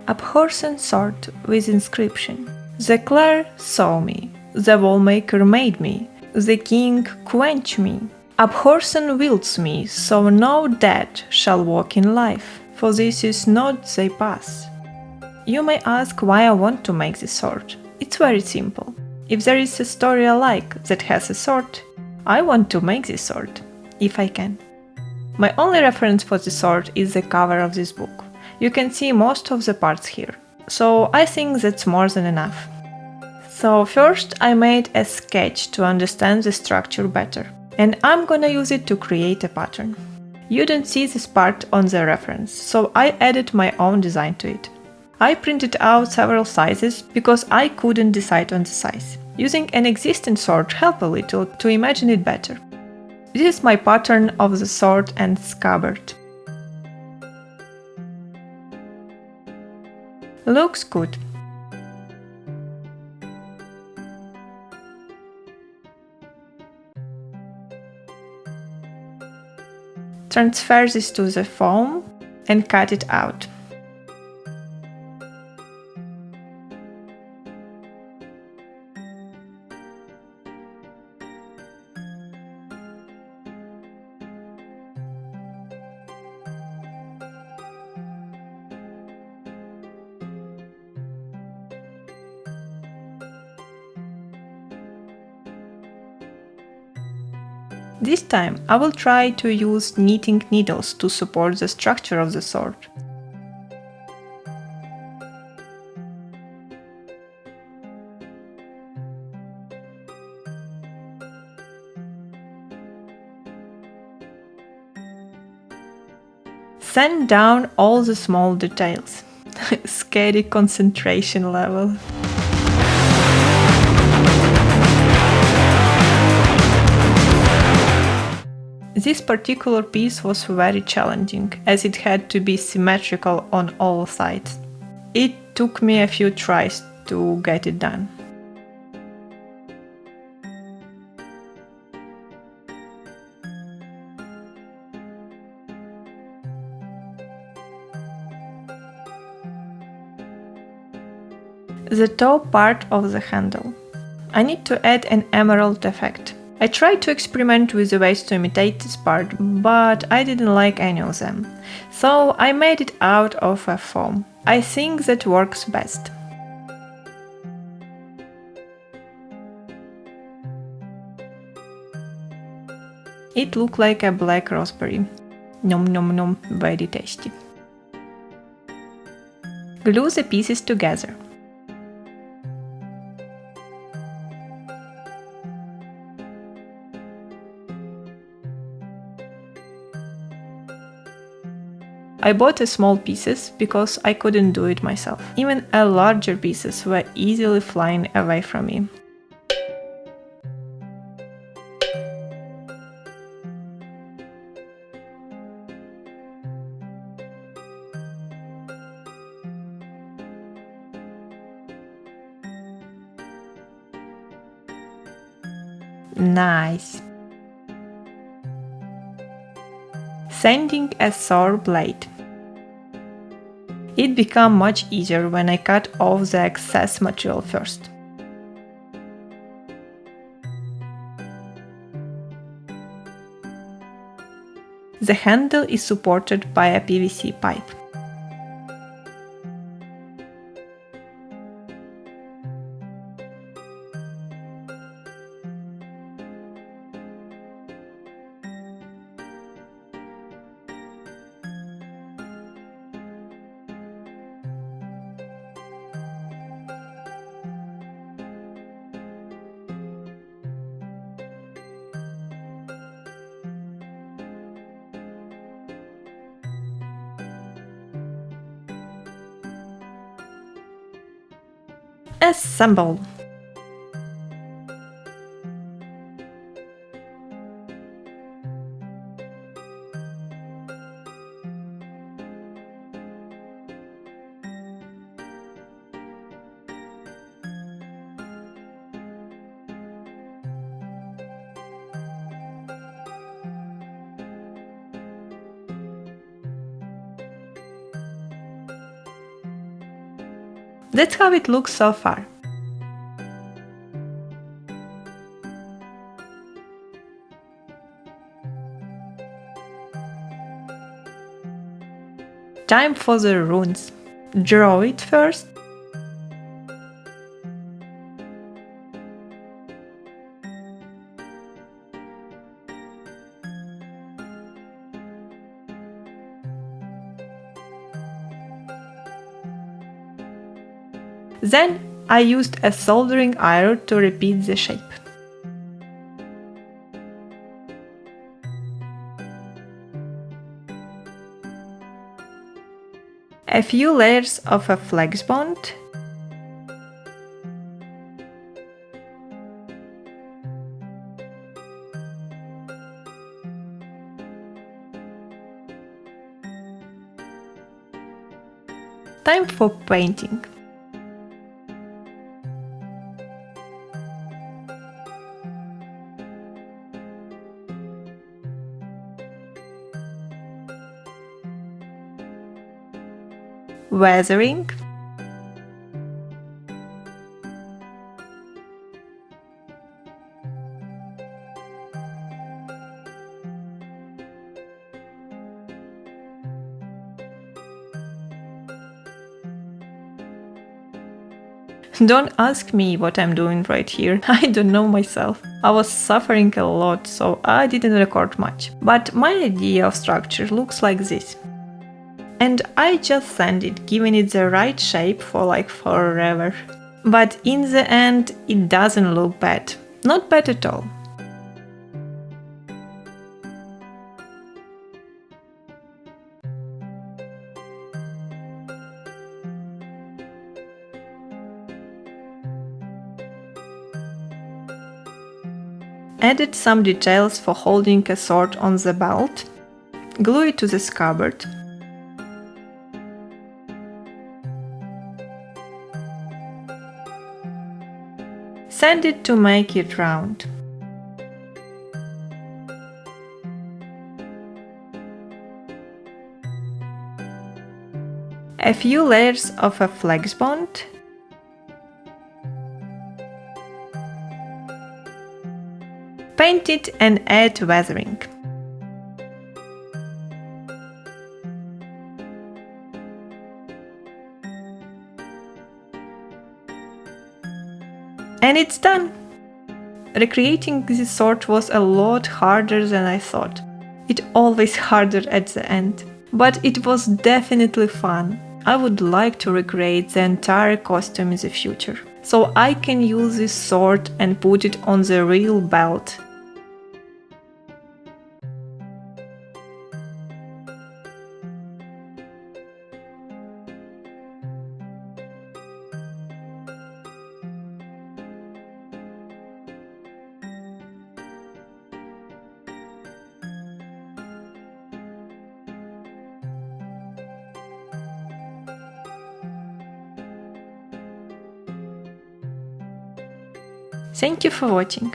Abhorsen sword with inscription. The Clayr saw me, the Wallmaker made me, the king quenched me. Abhorsen wields me, so no dead shall walk in life, for this is not thy path. You may ask why I want to make this sword. It's very simple. If there is a story I like that has a sword, I want to make this sword, if I can. My only reference for the sword is the cover of this book. You can see most of the parts here, so I think that's more than enough. So first I made a sketch to understand the structure better, and I'm gonna use it to create a pattern. You don't see this part on the reference, so I added my own design to it. I printed out several sizes because I couldn't decide on the size. Using an existing sword helped a little to imagine it better. This is my pattern of the sword and scabbard. Looks good. Transfer this to the foam and cut it out. This time I will try to use knitting needles to support the structure of the sword. Sand down all the small details. Scary concentration level. This particular piece was very challenging, as it had to be symmetrical on all sides. It took me a few tries to get it done. The top part of the handle. I need to add an emerald effect. I tried to experiment with the ways to imitate this part, but I didn't like any of them, so I made it out of a foam. I think that works best. It looked like a black raspberry. Nom nom nom, very tasty. Glue the pieces together. I bought small pieces because I couldn't do it myself. Even larger pieces were easily flying away from me. Nice. Sanding a sword blade. It became much easier when I cut off the excess material first. The handle is supported by a PVC pipe. Assemble. That's how it looks so far. Time for the runes. Draw it first. Then I used a soldering iron to repeat the shape. A few layers of a flex bond. Time for painting. Weathering. Don't ask me what I'm doing right here, I don't know myself. I was suffering a lot, so I didn't record much. But my idea of structure looks like this. And I just sanded, giving it the right shape for like forever. But in the end, it doesn't look bad. Not bad at all. Added some details for holding a sword on the belt. Glue it to the scabbard. Sand it to make it round. A few layers of a flex bond. Paint it and add weathering. And it's done! Recreating this sword was a lot harder than I thought. It's always harder at the end. But it was definitely fun. I would like to recreate the entire costume in the future. So I can use this sword and put it on the real belt. Thank you for watching.